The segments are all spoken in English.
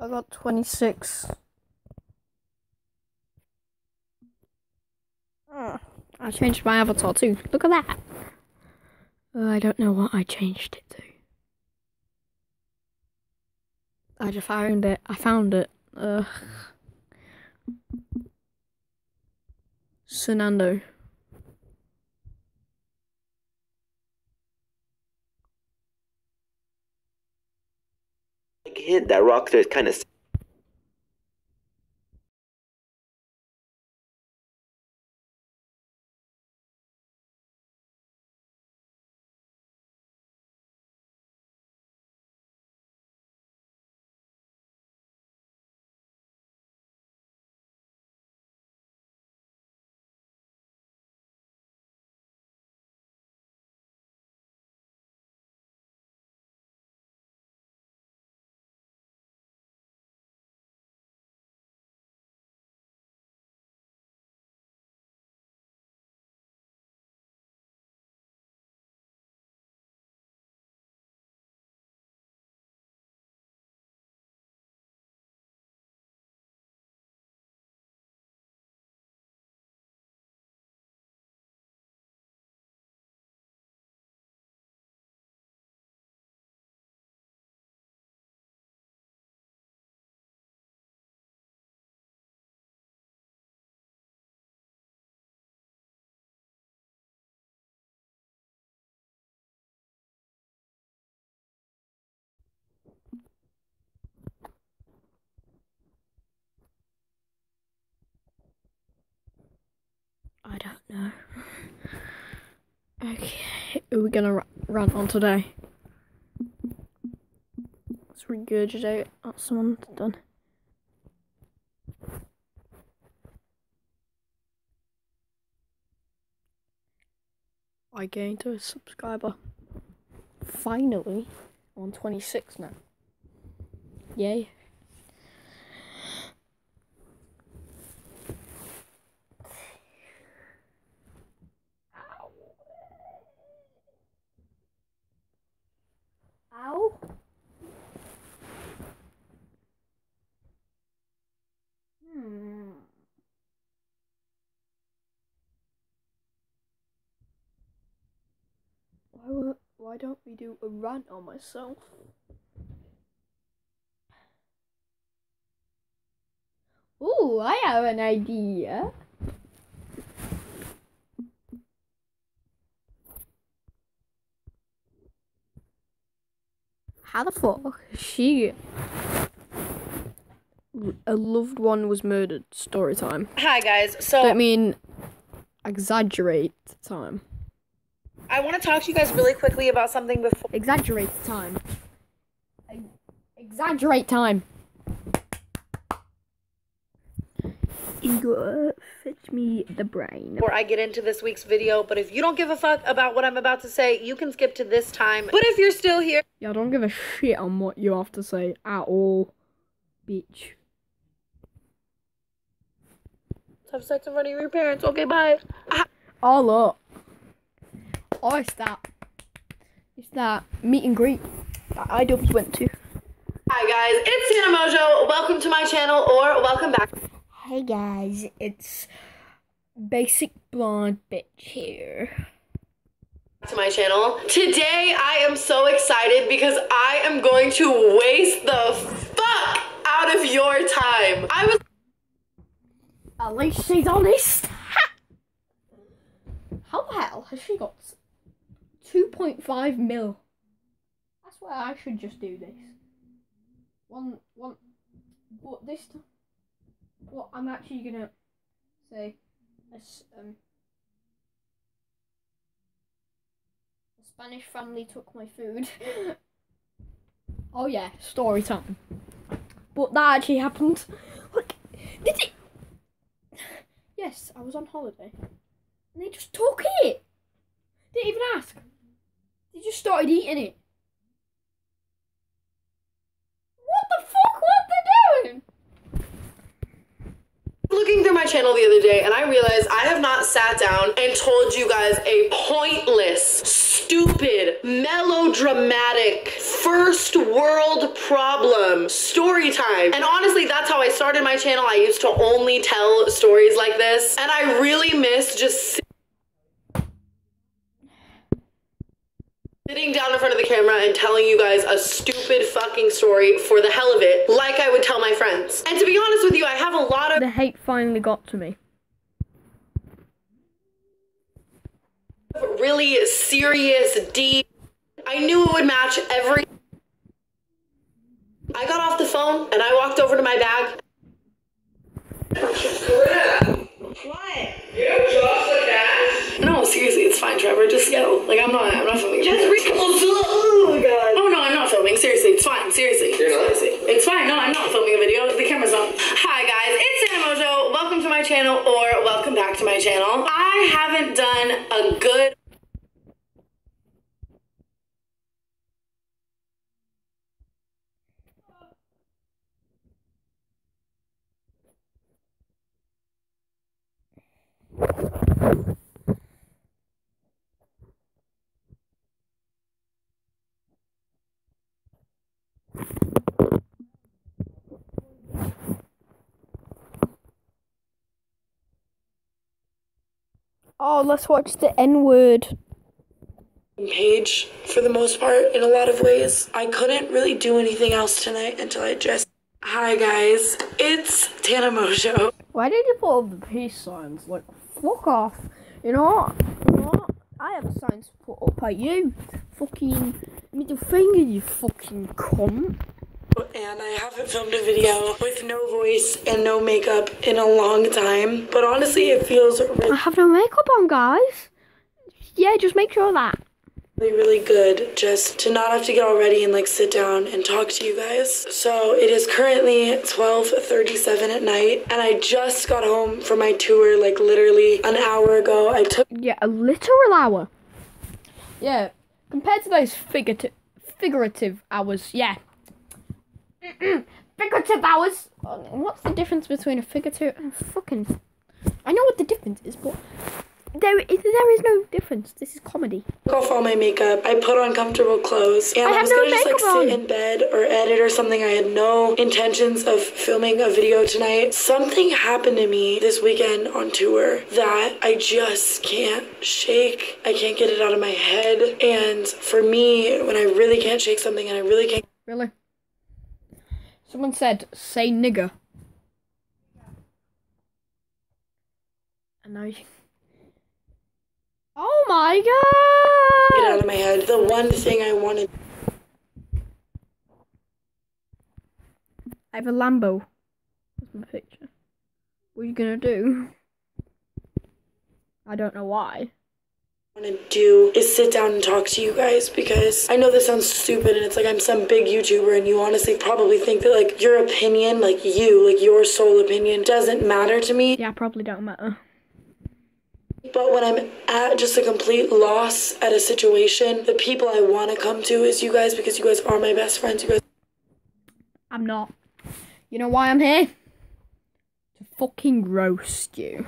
I got 26. I changed my avatar too. Look at that. I don't know what I changed it to. I just found it. Fernando. Hit that rock to kind of. I don't know. Okay, who are we gonna rant on today? Let's regurgitate what someone's done. I gained a subscriber. Finally, I'm on 26 now. Yay. Ow. Why don't we do a rant on myself? Ooh, I have an idea. How the fuck a loved one was murdered? Story time. Hi guys, so Don't mean exaggerate time. I want to talk to you guys really quickly about something before. Exaggerate time. Exaggerate time. You gotta fetch me the brain. Before I get into this week's video, but if you don't give a fuck about what I'm about to say, you can skip to this time. But if you're still here, Yeah, I don't give a shit on what you have to say at all, bitch. have sex in front of your parents. Okay, bye. Oh look. Oh, it's that meet and greet that IDubbbz went to. Hi guys, it's Santa Mojo. Welcome to my channel, or welcome back. Hey guys, it's Basic Blonde Bitch here. To my channel. Today I am so excited because I am going to waste the fuck out of your time. At least she's honest. How the hell has she got 2.5 mil? That's why I should just do this. But this time, what I'm actually gonna say, a Spanish family took my food. Oh yeah, story time. But that actually happened. Look, did it? Yes, I was on holiday. And they just took it. Didn't even ask. They just started eating it. What the fuck? What are they doing? Looking through my channel the other day and I realized I have not sat down and told you guys a pointless, stupid, melodramatic, first world problem story time. And honestly, that's how I started my channel. I used to only tell stories like this, and I really miss just sitting down in front of the camera and telling you guys a stupid fucking story for the hell of it, like I would tell my friends. And to be honest with you, I have a lot of the hate finally got to me. really serious, deep. I knew it would match every. I got off the phone and I walked over to my bag. What? You dropped the cat? No, seriously, it's fine, Trevor. Just go. Like, I'm not filming. Just oh my god. Oh no, I'm not filming. Seriously, it's fine. Seriously. You're not? Seriously. It's fine. No, I'm not filming a video. The camera's on. Hi guys, it's Santa Mojo. Welcome to my channel, or welcome back to my channel. I haven't done a good Oh, let's watch the N-word. page for the most part in a lot of ways. I couldn't really do anything else tonight until I dressed. Hi guys, it's Tana Mojo. Why did you put all the peace signs? Like, fuck off. You know what? You know what? I have signs to put up at you. Fucking middle finger, you fucking cunt. And I haven't filmed a video with no voice and no makeup in a long time. But honestly, it feels I have no makeup on, guys. Yeah, just make sure of that. really good just to not have to get all ready and like sit down and talk to you guys. So it is currently 12:37 at night and I just got home from my tour like literally an hour ago. I took A literal hour. Yeah, compared to those figurative hours, yeah. Figurative hours. What's the difference between a figurative and fucking? I know what the difference is, but there is no difference. This is comedy. took off all my makeup. I put on comfortable clothes and I was gonna just like sit in bed or edit or something. I had no intentions of filming a video tonight. Something happened to me this weekend on tour that I just can't shake. I can't get it out of my head. And for me, when I really can't shake something and I really can't. Really? Someone said, say nigger. And now you... Oh my god! Get out of my head. The one thing I wanted. I have a Lambo. That's my picture. What are you gonna do? I don't know why. To do is sit down and talk to you guys because I know this sounds stupid and it's like I'm some big YouTuber and you honestly probably think that like your opinion, like your sole opinion doesn't matter to me. Yeah, probably don't matter. But when I'm at just a complete loss at a situation, the people I want to come to is you guys because you guys are my best friends. You guys. I'm not. You know why I'm here? To fucking roast you.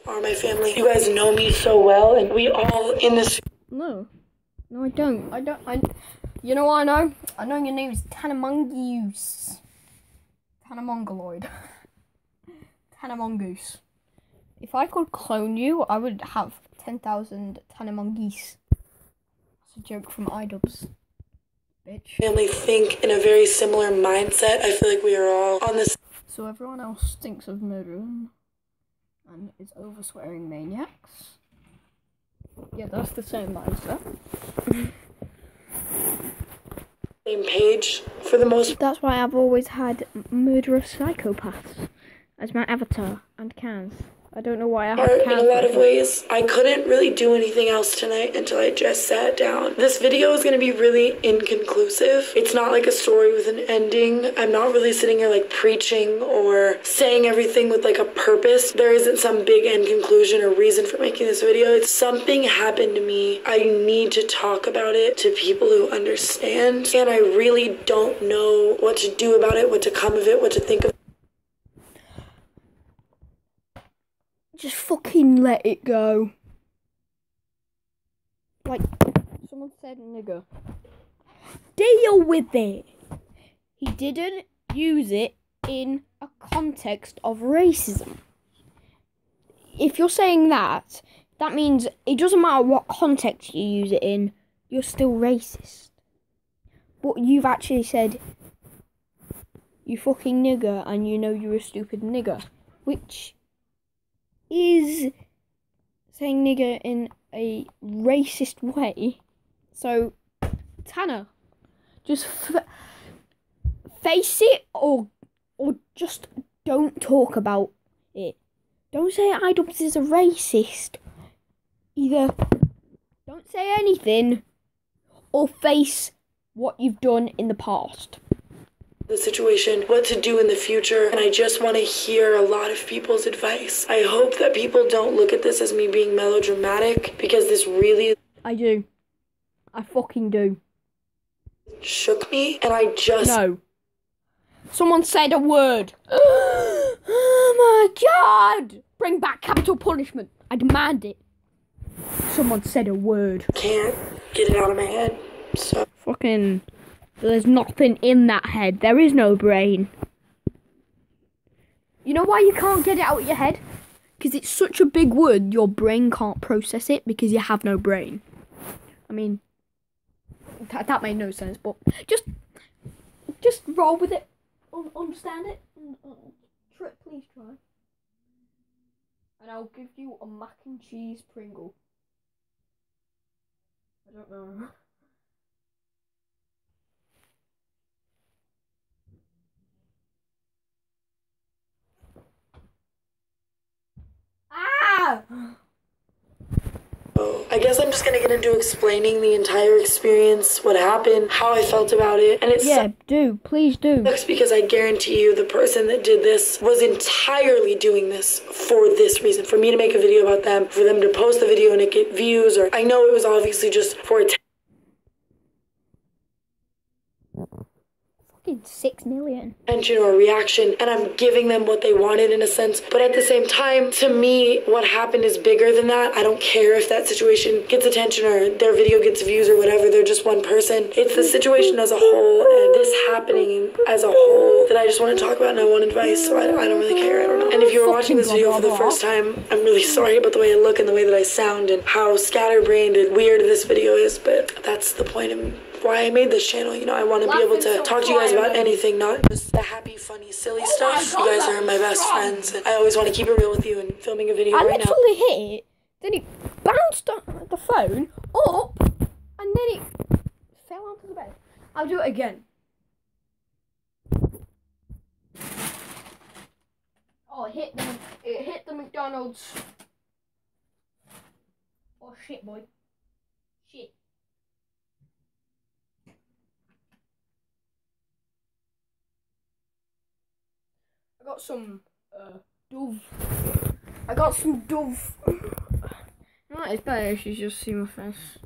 Are my family. You guys know me so well and we all in this. No, I don't. You know what I know? I know your name is Tanamongoose. Tanamongoloid. Tanamongoose. If I could clone you, I would have 10,000 Tanamongeese. It's a joke from iDubbbz, bitch. Family think in a very similar mindset. I feel like we are all on this. So everyone else thinks of murdering and is over swearing maniacs. Yeah, that's the same mindset. Same page for the most. That's why I've always had murderous psychopaths as my avatar and cans. I don't know why I have In cans. a lot of ways, I couldn't really do anything else tonight until I just sat down. This video is going to be really inconclusive. It's not like a story with an ending. I'm not really sitting here like preaching or saying everything with like a purpose. There isn't some big end conclusion or reason for making this video. It's something happened to me. I need to talk about it to people who understand. And I really don't know what to do about it, what to come of it, what to think of. Just fucking let it go. Like, someone said nigger. Deal with it. He didn't use it in a context of racism. If you're saying that, that means it doesn't matter what context you use it in, you're still racist. But you've actually said, you fucking nigger, and you know you're a stupid nigger. Which is saying nigger in a racist way. So, Tanner, just face it or just don't talk about it. Don't say iDubbbz is a racist. Either don't say anything or face what you've done in the past. The situation, what to do in the future, and I just want to hear a lot of people's advice. I hope that people don't look at this as me being melodramatic, because this really... I do. I fucking do. Shook me, and I just... No. Someone said a word. Oh my god! Bring back capital punishment. I demand it. Someone said a word. Can't get it out of my head, so... Fucking... There's nothing in that head. There is no brain. You know why you can't get it out of your head? Because it's such a big word, your brain can't process it because you have no brain. I mean, that made no sense, but just roll with it. Understand it? Please try. And I'll give you a mac and cheese Pringle. I don't know. Ah! I guess I'm just gonna get into explaining the entire experience, what happened, how I felt about it, and Please do. Sucks because I guarantee you the person that did this was entirely doing this for this reason, for me to make a video about them, for them to post the video and it get views, or I know it was obviously just for attention. 6 million. Or reaction, and I'm giving them what they wanted in a sense, but at the same time, to me, what happened is bigger than that. I don't care if that situation gets attention or their video gets views or whatever. They're just one person. It's the situation as a whole and this happening as a whole that I just want to talk about, and I want advice, so I don't really care. I don't know. And if you're watching this video for the first time, I'm really sorry about the way I look and the way that I sound and how scatterbrained and weird this video is, but that's the point of why I made this channel. You know, I want to be able to talk to you guys about anything, not just the happy, funny, silly stuff. You guys are my best friends, and I always want to keep it real with you, and filming a video right now. I literally hit it, then it bounced on the phone up, and then it fell onto the bed. I'll do it again. Oh, it hit the McDonald's. Oh shit, boy. Shit. I got some Dove. I got some Dove. No, it's better if you just see my face.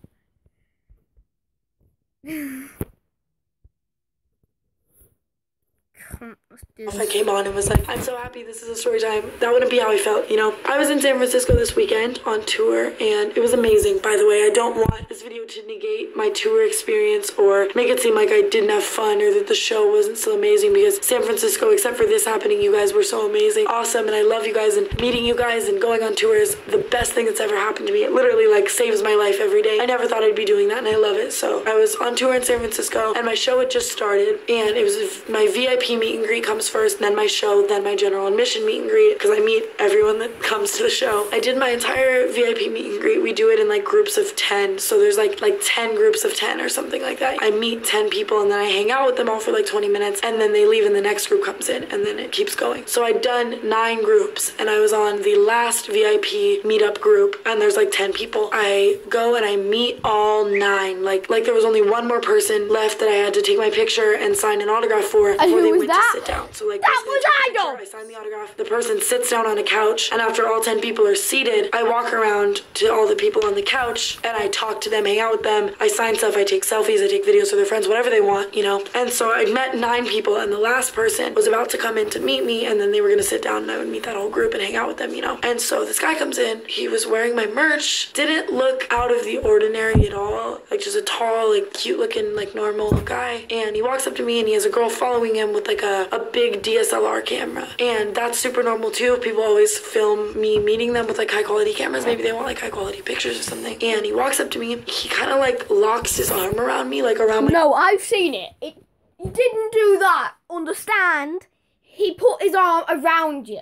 If I came on and was like, I'm so happy this is a story time, that wouldn't be how I felt, you know? I was in San Francisco this weekend on tour, and it was amazing. By the way, I don't want this video to negate my tour experience or make it seem like I didn't have fun or that the show wasn't so amazing, because San Francisco, except for this happening, you guys were so amazing, awesome, and I love you guys, and meeting you guys and going on tour is the best thing that's ever happened to me. It literally like saves my life every day. I never thought I'd be doing that, and I love it. So I was on tour in San Francisco, and my show had just started, and it was my VIP meet and greet comes first, then my show, then my general admission meet and greet, because I meet everyone that comes to the show. I did my entire VIP meet and greet. We do it in like groups of 10, so there's like 10 groups of 10 or something like that. I meet 10 people, and then I hang out with them all for like 20 minutes, and then they leave and the next group comes in, and then it keeps going. So I'd done 9 groups, and I was on the last VIP meetup group, and there's like 10 people. I go and I meet all 9. Like there was only one more person left that I had to take my picture and sign an autograph for before they went to sit down. So like that was Idol. I signed the autograph. The person sits down on a couch, and after all 10 people are seated, I walk around to all the people on the couch and I talk to them, hang out with them. I sign stuff, I take selfies, I take videos for their friends, whatever they want, you know. And so I met 9 people, and the last person was about to come in to meet me, and then they were gonna sit down and I would meet that whole group and hang out with them, you know. And so this guy comes in, he was wearing my merch, didn't look out of the ordinary at all, like just a tall, like cute looking, like normal guy. And he walks up to me, and he has a girl following him with like a big DSLR camera, and that's super normal too. People always film me meeting them with like high quality cameras. Maybe they want like high quality pictures or something. And he walks up to me, he kind of like locks his arm around me, like around my— No, I've seen it. He didn't do that. Understand? He put his arm around you.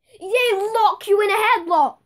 He didn't lock you in a headlock.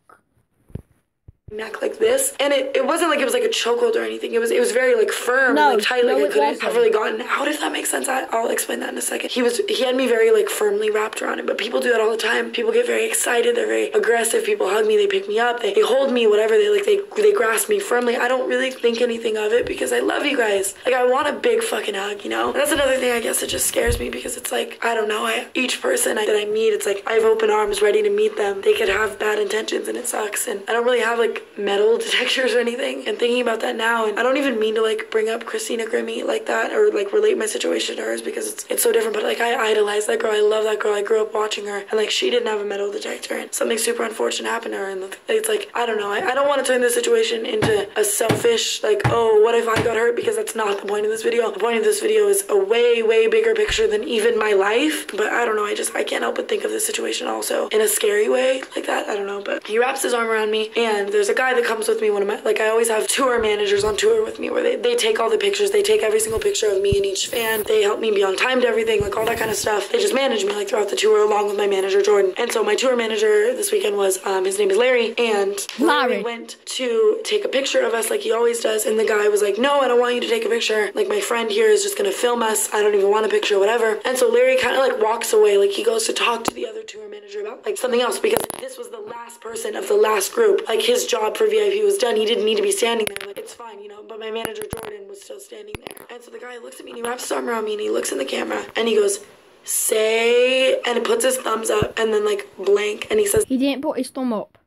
neck like this, and it wasn't like it was like a chokehold or anything. It was very like firm, and, like tight, like I couldn't have really gotten out, if that makes sense. I'll explain that in a second. He had me very like firmly wrapped around him, but people do that all the time. People get very excited, they're very aggressive, people hug me, they pick me up, they hold me, whatever, they grasp me firmly. I don't really think anything of it because I love you guys. Like, I want a big fucking hug, you know? And that's another thing I guess that just scares me, because it's like, I don't know, each person that I meet, it's like I have open arms ready to meet them. They could have bad intentions and it sucks, and I don't really have like metal detectors or anything. And thinking about that now, and I don't even mean to like bring up Christina Grimmie like that or like relate my situation to hers, because it's so different, but like I idolize that girl, I love that girl, I grew up watching her, and like she didn't have a metal detector, and something super unfortunate happened to her, and it's like, I don't know, I don't want to turn this situation into a selfish like, oh, what if I got hurt, because that's not the point of this video. The point of this video is a way bigger picture than even my life. But I don't know, I can't help but think of this situation also in a scary way like that. I don't know, but he wraps his arm around me, and there's a guy that comes with me, one of my, like, I always have tour managers on tour with me, where they take all the pictures, they take every single picture of me and each fan, they help me be on time to everything, like all that kind of stuff. They just manage me like throughout the tour along with my manager Jordan. And so my tour manager this weekend was his name is Larry, and Larry went to take a picture of us like he always does, and the guy was like, no, I don't want you to take a picture, like my friend here is just gonna film us, I don't even want a picture, whatever. And so Larry kind of like walks away, like he goes to talk to the other tour manager about like something else, because this was the last person of the last group, like his job for VIP was done, he didn't need to be standing there, like it's fine, you know. But my manager Jordan was still standing there, and so the guy looks at me and he wraps his arm around me and he looks in the camera and he goes, say, and it puts his thumbs up and then like blank, and he says, he didn't put his thumb up,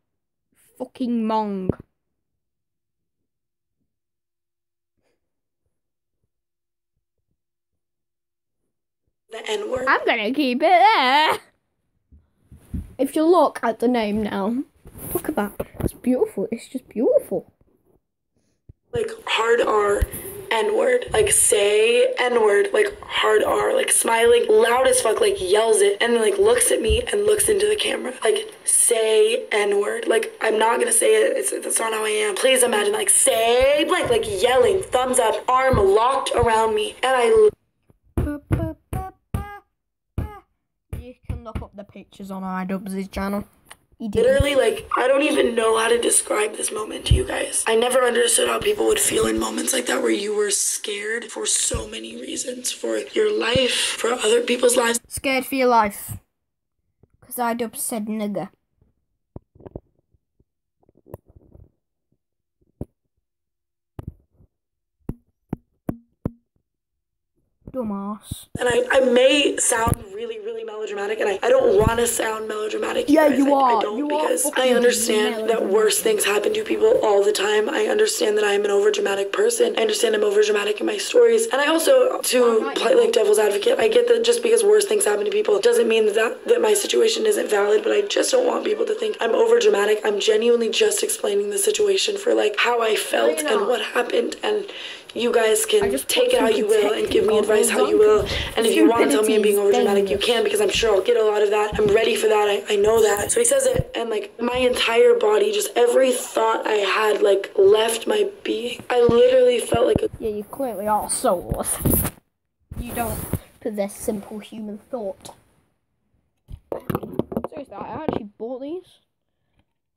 fucking mong. the N-word. I'm gonna keep it there. If you look at the name now, look at that, it's beautiful, it's just beautiful. Like hard R, N-word, like say N-word, like hard R, like smiling loud as fuck, like yells it, and then like looks at me and looks into the camera, like say N-word. Like, I'm not gonna say it, that's not how I am. Please imagine like say blank, like yelling, thumbs up, arm locked around me, and I you can look up the pictures on iDubbbz's channel. literally, like, I don't even know how to describe this moment to you guys. I never understood how people would feel in moments like that, where you were scared for so many reasons, for your life, for other people's lives. Scared for your life, because iDubbbz said nigger. Dumbass. And I may sound really, really melodramatic, and I don't want to sound melodramatic. Yeah, guys. you are. I don't, you because are I understand that worse things happen to people all the time. I understand that I am an overdramatic person. I understand I'm overdramatic in my stories. And I also, to play like devil's advocate, I get that just because worse things happen to people doesn't mean that my situation isn't valid, but I just don't want people to think I'm overdramatic. I'm genuinely just explaining the situation for like how I felt and what happened, and you guys can take it how you will and give me advice how you will. And if you want to tell me I'm being overdramatic, you can, because I'm sure I'll get a lot of that. I'm ready for that. I know that. So he says it, and like my entire body, just every thought I had, like left my being. I literally felt like yeah, you clearly are soulless. You don't possess simple human thought. Seriously, I actually bought these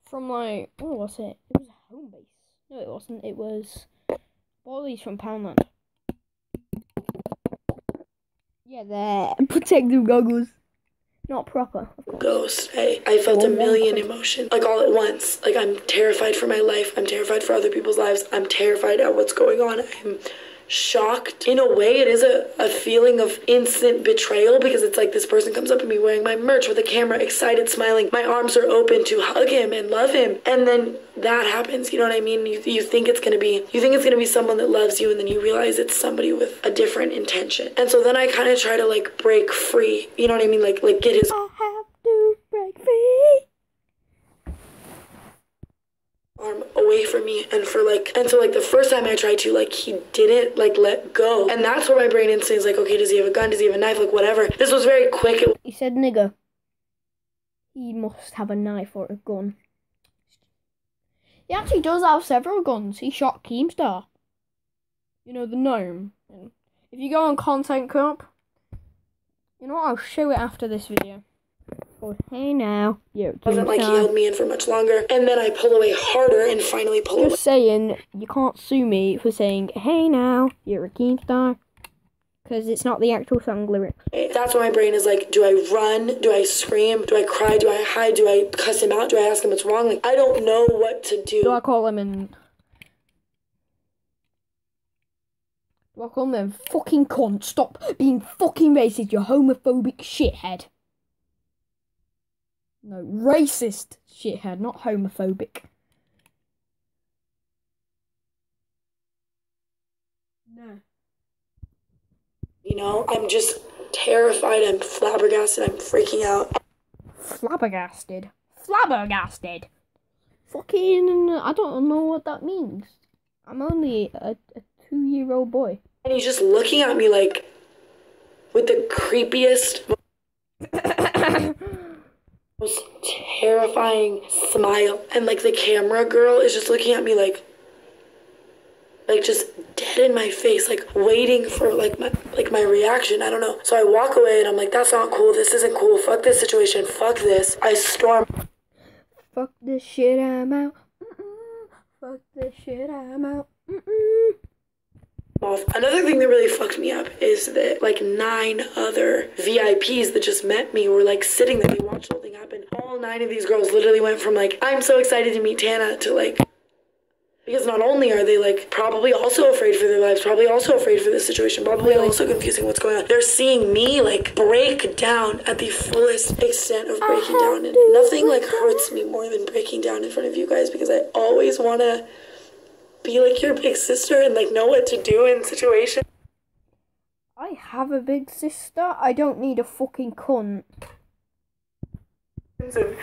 from like, what was it? It was a home base. No, it wasn't. It was. Bought these from Poundland. Yeah, they're protective goggles. Not proper. ghost. I felt a million emotions, like all at once. Like I'm terrified for my life. I'm terrified for other people's lives. I'm terrified at what's going on. I'm shocked. In a way, it is a feeling of instant betrayal, because it's like this person comes up to me wearing my merch with a camera, excited, smiling. My arms are open to hug him and love him, and then that happens. You know what I mean? You think it's gonna be someone that loves you, and then you realize it's somebody with a different intention. And so then I kind of try to like break free. You know what I mean? Like get his. I have to break free. Arm away from me, and so the first time I tried to, like, he didn't like let go, and that's where my brain instinct is like, okay, does he have a gun, does he have a knife, like whatever. This was very quick. He said nigger. He must have a knife or a gun. He actually does have several guns. He shot Keemstar, you know, the gnome. And if you go on Content Cup, you know what, I'll show it after this video. Oh, hey now. It wasn't like he held me in for much longer. And then I pull away harder and finally pull away. Just saying, you can't sue me for saying, hey now, you're a Keemstar. Because it's not the actual song lyrics. That's where my brain is like, do I run? Do I scream? Do I cry? Do I hide? Do I cuss him out? Do I ask him what's wrong? Like, I don't know what to do. Do I call him in? Do I call him a fucking cunt? Stop being fucking racist, you homophobic shithead. No, racist shithead, not homophobic. No. You know, I'm just terrified. I'm flabbergasted. I'm freaking out. Flabbergasted? Flabbergasted? Fucking, I don't know what that means. I'm only a 2-year-old boy. And he's just looking at me like, with the creepiest, most terrifying smile. And like the camera girl is just looking at me like just dead in my face, like waiting for my reaction. I don't know. So I walk away and I'm like, that's not cool. This isn't cool. Fuck this situation. Fuck this. I storm. Fuck this shit, I'm out. Fuck this shit, I'm out. Off. Another thing that really fucked me up is that like 9 other VIPs that just met me were like sitting there. They watched the whole thing happen. All 9 of these girls literally went from like, I'm so excited to meet Tana, to like, because not only are they like probably also afraid for their lives, probably also afraid for this situation, probably also confusing what's going on, they're seeing me like break down at the fullest extent of breaking down. And nothing like hurts me more than breaking down in front of you guys, because I always want to be like your big sister and like know what to do in situations. I have a big sister. I don't need a fucking cunt. And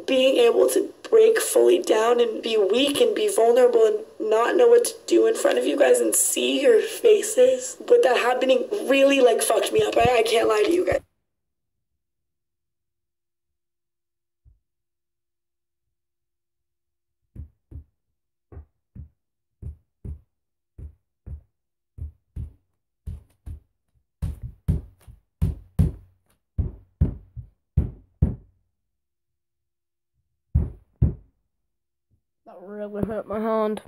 being able to break fully down and be weak and be vulnerable and not know what to do in front of you guys and see your faces, but that happening really like fucked me up. I can't lie to you guys. That really hurt my hand.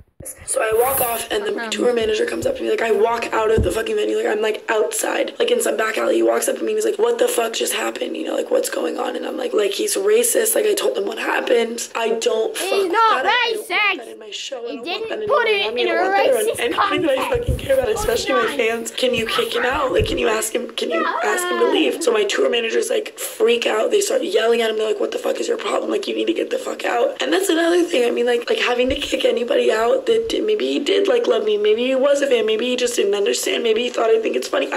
So I walk off and the tour manager comes up to me. Like, I walk out of the fucking venue. Like, I'm like outside, like in some back alley. He walks up to me and he's like, what the fuck just happened? You know, like what's going on? And I'm like he's racist. Like, I told him what happened. I don't fuck He's not that. racist. I don't want that in my my show. He I don't want that didn't put anymore. it I mean, in I a want that around racist anybody that I context. fucking care about, especially my fans. Can you kick him out? Like, can you ask him to leave? So my tour managers like freak out. They start yelling at him. They're like, what the fuck is your problem? Like, you need to get the fuck out. And that's another thing. I mean, like having to kick anybody out that maybe he did like love me. Maybe he was a fan. Maybe he just didn't understand. Maybe he thought I think it's funny.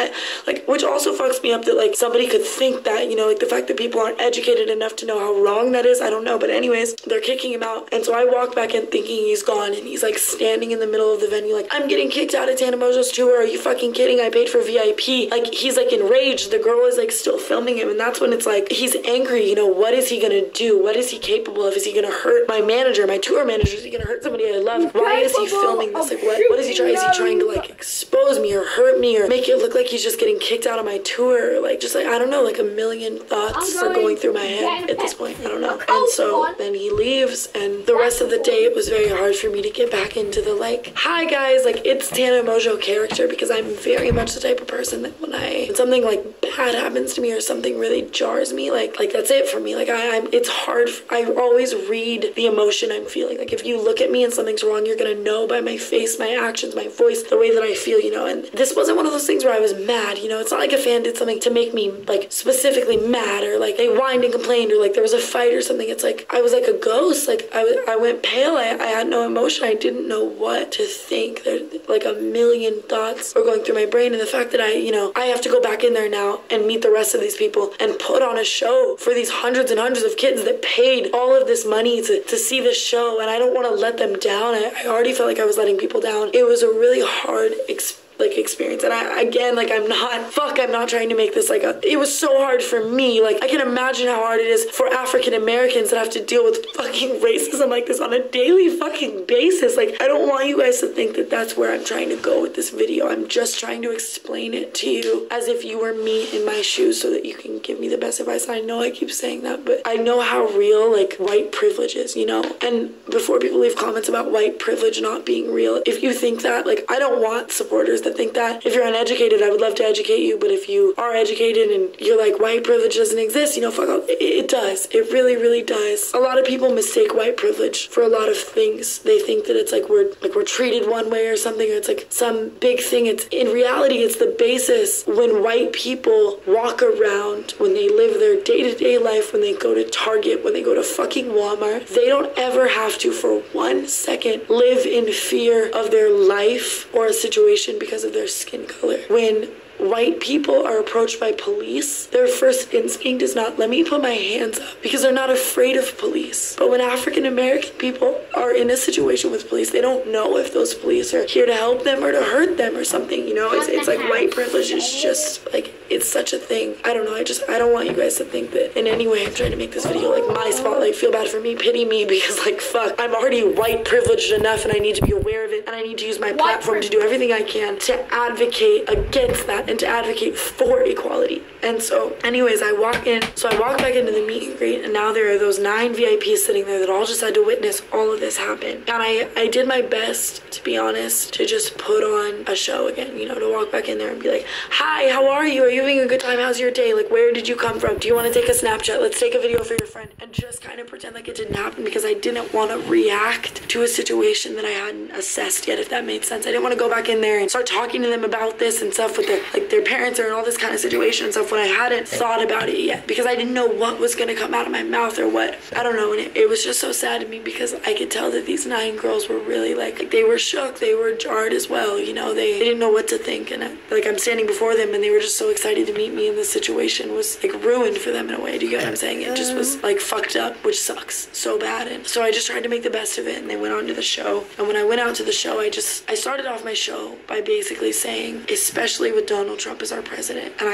Which also fucks me up that like somebody could think that, you know, like the fact that people aren't educated enough to know how wrong that is. I don't know. But anyways, they're kicking him out. And so I walk back in thinking he's gone, and he's like standing in the middle of the venue like, I'm getting kicked out of Tana Mongeau's tour. Are you fucking kidding? I paid for VIP. Like, he's like enraged. The girl is like still filming him, and that's when it's like he's angry. You know, what is he gonna do? What is he capable of? Is he gonna hurt my manager, my tour manager? Is he gonna hurt somebody I love? Why is he filming this? Like, what is he trying? Is he trying to like expose me or hurt me or make it look like he's just getting kicked out of my tour? Like, just like, I don't know, like a million thoughts are going through my head at this point. I don't know. And so then he leaves, and the rest of the day it was very hard for me to get back into the like, hi guys, like it's Tana Mongeau character, because I'm very much the type of person that when something like bad happens to me or something really jars me, like that's it for me. Like it's hard. I always read the emotion I'm feeling. Like if you look at me and something's wrong, you're gonna know by my face, my actions, my voice, the way that I feel, you know. And this wasn't one of those things where I was mad, you know. It's not like a fan did something to make me like specifically mad, or like they whined and complained, or like there was a fight or something. It's like I was like a ghost. Like I went pale. I had no emotion. I didn't know what to think. There like a million thoughts were going through my brain, and the fact that I have to go back in there now and meet the rest of these people and put on a show for these hundreds and hundreds of kids that paid all of this money to see this show, and I don't want to let them down. I already felt like I was letting people down. It was a really hard experience. And I'm not trying to make this like it was so hard for me. Like, I can imagine how hard it is for African Americans that have to deal with fucking racism like this on a daily fucking basis. Like, I don't want you guys to think that that's where I'm trying to go with this video. I'm just trying to explain it to you as if you were me in my shoes, so that you can give me the best advice. I know I keep saying that, but I know how real like white privilege is, you know. And before people leave comments about white privilege not being real, if you think that, like, I don't want supporters that think that. If you're uneducated, I would love to educate you, but if you are educated and you're like, white privilege doesn't exist, you know, fuck off. It does. It really, really does. A lot of people mistake white privilege for a lot of things. They think that it's like we're treated one way or something, or it's like some big thing. It's in reality, it's the basis. When white people walk around, when they live their day-to-day life, when they go to Target, when they go to fucking Walmart, they don't ever have to for 1 second live in fear of their life or a situation because of their skin color. When white people are approached by police, their first instinct is not, let me put my hands up, because they're not afraid of police. But when African American people are in a situation with police, they don't know if those police are here to help them or to hurt them or something, you know. It's like white privilege is just like, it's such a thing. I don't know. I don't want you guys to think that in any way I'm trying to make this video like my spotlight. Feel bad for me, pity me, because like, fuck, I'm already white privileged enough, and I need to be aware of it, and I need to use my platform to do everything I can to advocate against that and to advocate for equality. And so anyways, I walk back into the meet and greet, and now there are those 9 VIPs sitting there that all just had to witness all of this happen. And I did my best, to be honest, to just put on a show again, you know, to walk back in there and be like, hi, how are you? Are you having a good time? How's your day? Like, where did you come from? Do you want to take a Snapchat? Let's take a video for your friend. And just kind of pretend like it didn't happen, because I didn't want to react to a situation that I hadn't assessed yet, if that made sense. I didn't want to go back in there and start talking to them about this and stuff with their parents or in all this kind of situation and stuff when I hadn't thought about it yet, because I didn't know what was going to come out of my mouth or what. I don't know. And it was just so sad to me, because I could tell that these 9 girls were really like they were shook. They were jarred as well. You know, they didn't know what to think. And I'm standing before them, and they were just so excited to meet me, and the situation was like ruined for them in a way. Do you get what I'm saying? It just was like fucked up, which sucks so bad. And so I just tried to make the best of it, and they went on to the show. And when I went out to the show, I started off my show by basically saying, especially with Donald Trump as our president, and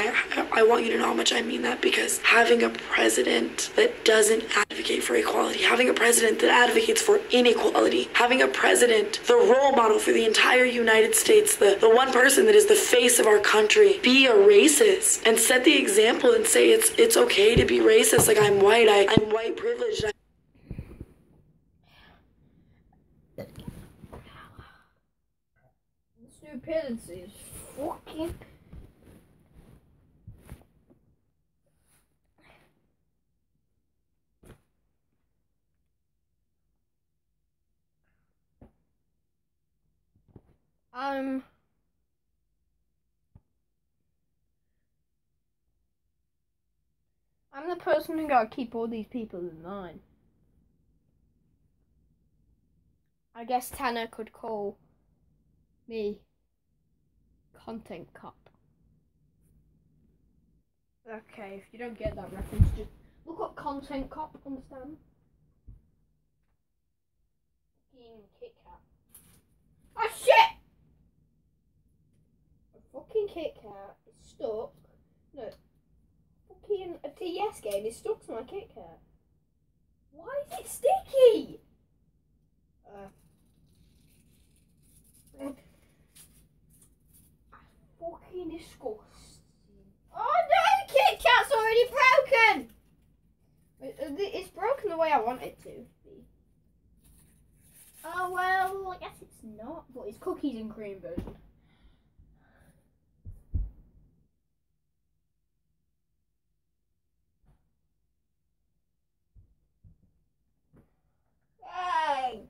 I want you to know how much I mean that, because having a president that doesn't advocate for equality, having a president that advocates for inequality, having a president, the role model for the entire United States, the one person that is the face of our country, be a racist and set the example and say it's okay to be racist. Like, I'm white, I'm white privileged. Stupidity is fucking... I'm the person who gotta keep all these people in line. I guess Tanner could call me Content Cop. Okay, if you don't get that reference, just look up Content Cop, understand? Fucking Kit Kat. Ah, shit! A fucking Kit Kat is stuck. No. Fucking a DS game is stuck to my Kit Kat. Why is it sticky? Fucking disgusting. Oh no, Kit Kat's already broken! It's broken the way I want it to be. Oh well, I guess it's not, but it's cookies and cream version. Hey!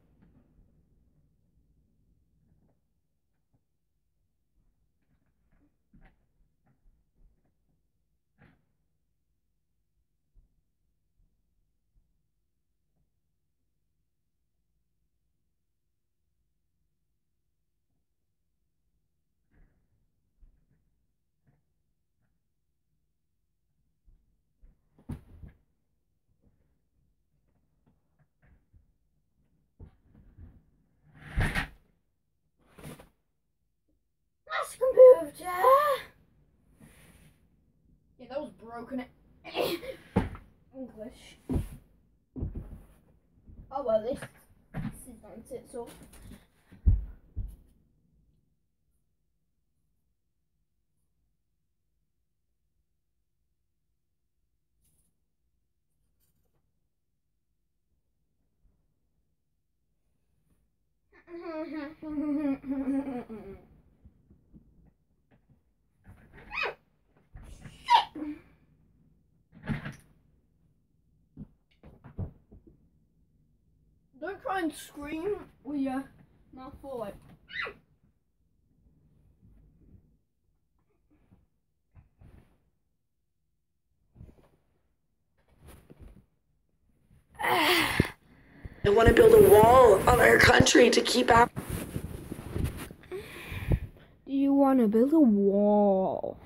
That's computer! Yeah, that was broken. English. Oh well, this is nonsense, so. Don't try and scream with your mouth full like. I want to build a wall on our country to keep out. Do you want to build a wall?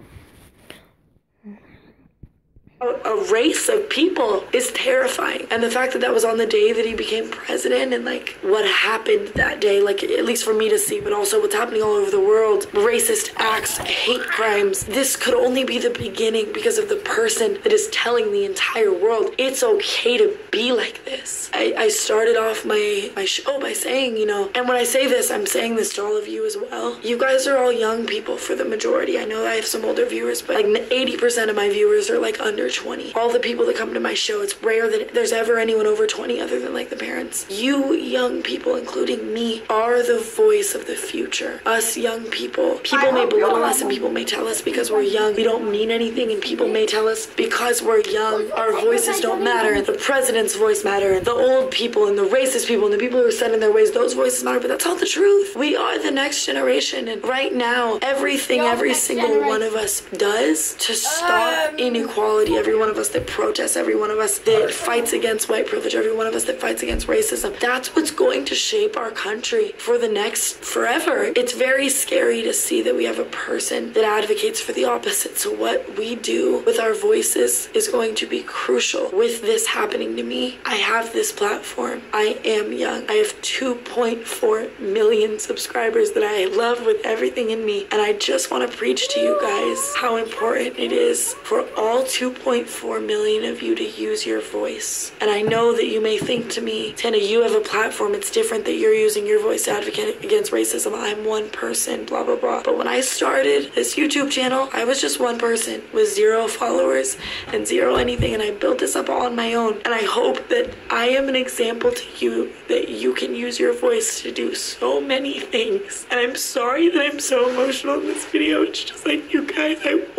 A race of people is terrifying, and the fact that that was on the day that he became president, and like what happened that day, like at least for me to see, but also what's happening all over the world, racist acts, hate crimes, this could only be the beginning because of the person that is telling the entire world it's okay to be like this. I started off my show by saying, you know, and when I say this, I'm saying this to all of you as well. You guys are all young people for the majority. I know I have some older viewers, but like 80% of my viewers are like under 20. All the people that come to my show, it's rare that there's ever anyone over 20 other than like the parents. You young people, including me, are the voice of the future. Us young people. People may belittle us and people may tell us because we're young we don't mean anything, and people may tell us because we're young our voices don't matter, and the president's voice matter, and the old people and the racist people and the people who are set in their ways, those voices matter, but that's not the truth. We are the next generation, and right now everything every single one of us does to stop inequality, every one of us that protests, every one of us that fights against white privilege, every one of us that fights against racism, that's what's going to shape our country for the next forever. It's very scary to see that we have a person that advocates for the opposite. So what we do with our voices is going to be crucial. With this happening to me, I have this platform. I am young. I have 2.4 million subscribers that I love with everything in me, and I just want to preach to you guys how important it is for all 2.4 million of you to use your voice. And I know that you may think to me, Tana, you have a platform, it's different that you're using your voice to advocate against racism. I'm one person, blah blah blah. But when I started this YouTube channel, I was just one person with 0 followers and 0 anything, and I built this up all on my own. And I hope that I am an example to you that you can use your voice to do so many things. And I'm sorry that I'm so emotional in this video. It's just like, you guys, I don't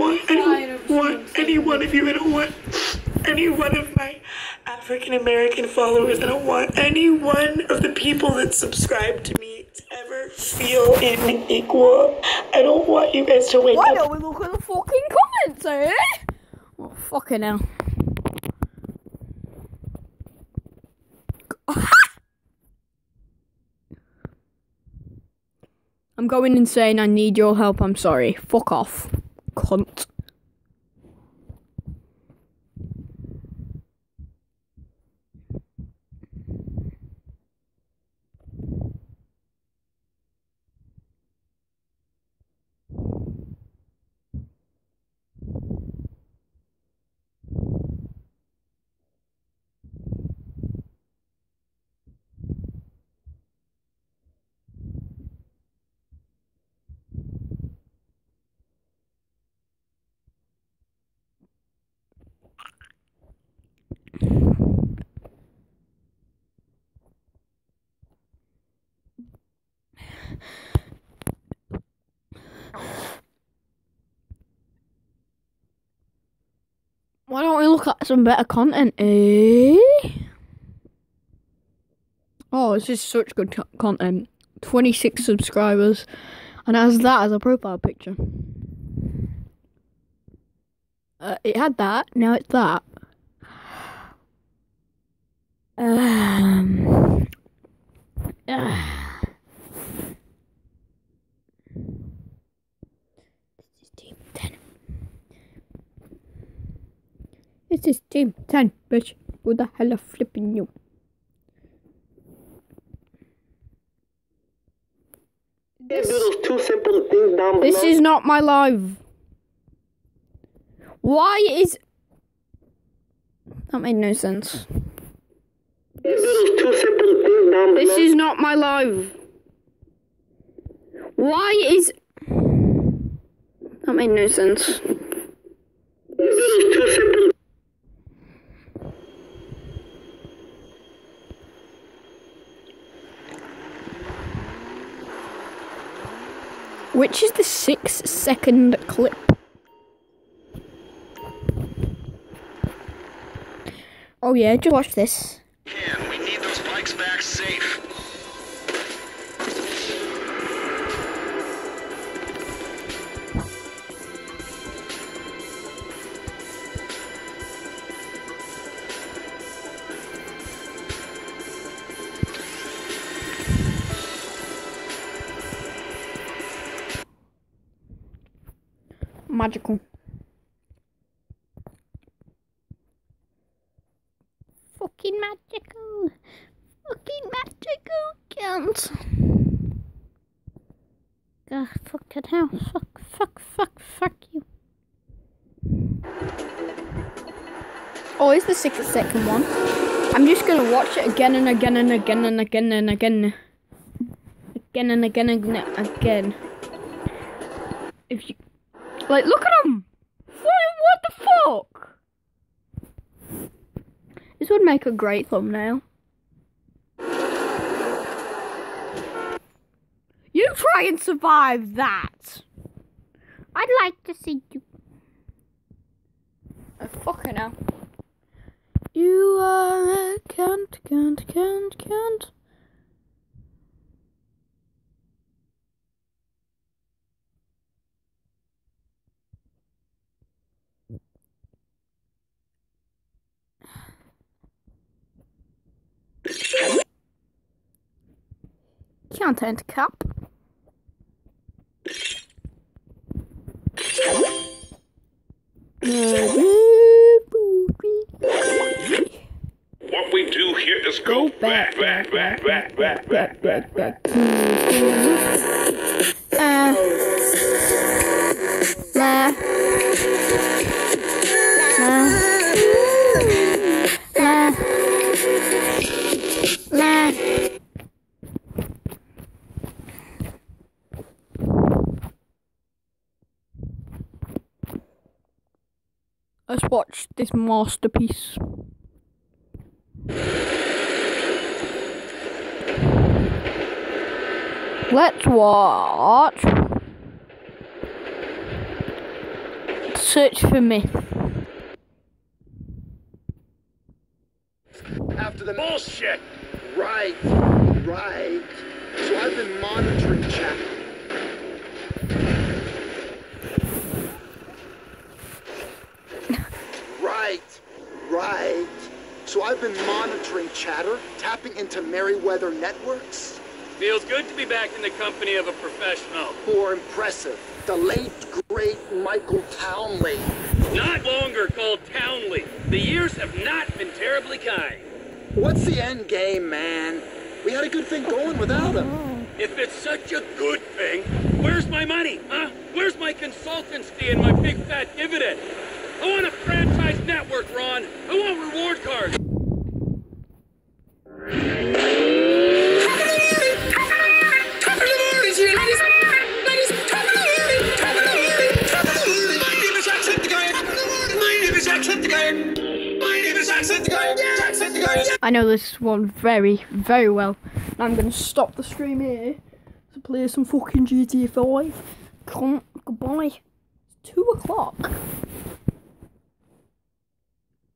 want any one of you, I don't want any one of my African American followers. I don't want any one of the people that subscribe to me to ever feel unequal. I don't want you guys to wake Why up. don't we look at the fucking comments, eh? Oh, fucking hell. I'm going insane. I need your help. I'm sorry. Fuck off, cunt. Why don't we look at some better content, eh? Oh, this is such good content. 26 subscribers. And it has that as a profile picture. It had that, now it's that. This is team 10. This is team 10, bitch. Who the hell are flipping you? Can't do those two simple things down below. This is not my live. Why is... That made no sense. Can't do those two simple things down below. This is not my live. Why is... That made no sense. Can't do those two simple. Which is the 6-second clip? Oh yeah, just watch this. We need those bikes back safe. Magical. Fucking magical. Fucking magical, cunt. God, fucking hell. Fuck you. Oh, it's the 6-second one. I'm just gonna watch it again and again and again and again and again. Again and again and again. If you... Like, look at them! What the fuck? This would make a great thumbnail. You try and survive that! I'd like to see you. Oh, fucking hell. You are a cunt. Content cup. What we do here is go back. Let's watch this masterpiece. Let's watch Search for Myth. to the bullshit. Right. So I've been monitoring chat. Right. So I've been monitoring chatter, tapping into Merriweather networks. Feels good to be back in the company of a professional. More impressive, the late, great Michael Townley. Not longer called Townley. The years have not been terribly kind. What's the end game, man? We had a good thing going without him. If it's such a good thing, where's my money, huh? Where's my consultancy and my big fat dividend? I want a franchise network, Ron. I want reward cards. I know this one very, very well. I'm going to stop the stream here to play some fucking GTA 5. Goodbye. It's 2 o'clock.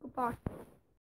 Goodbye.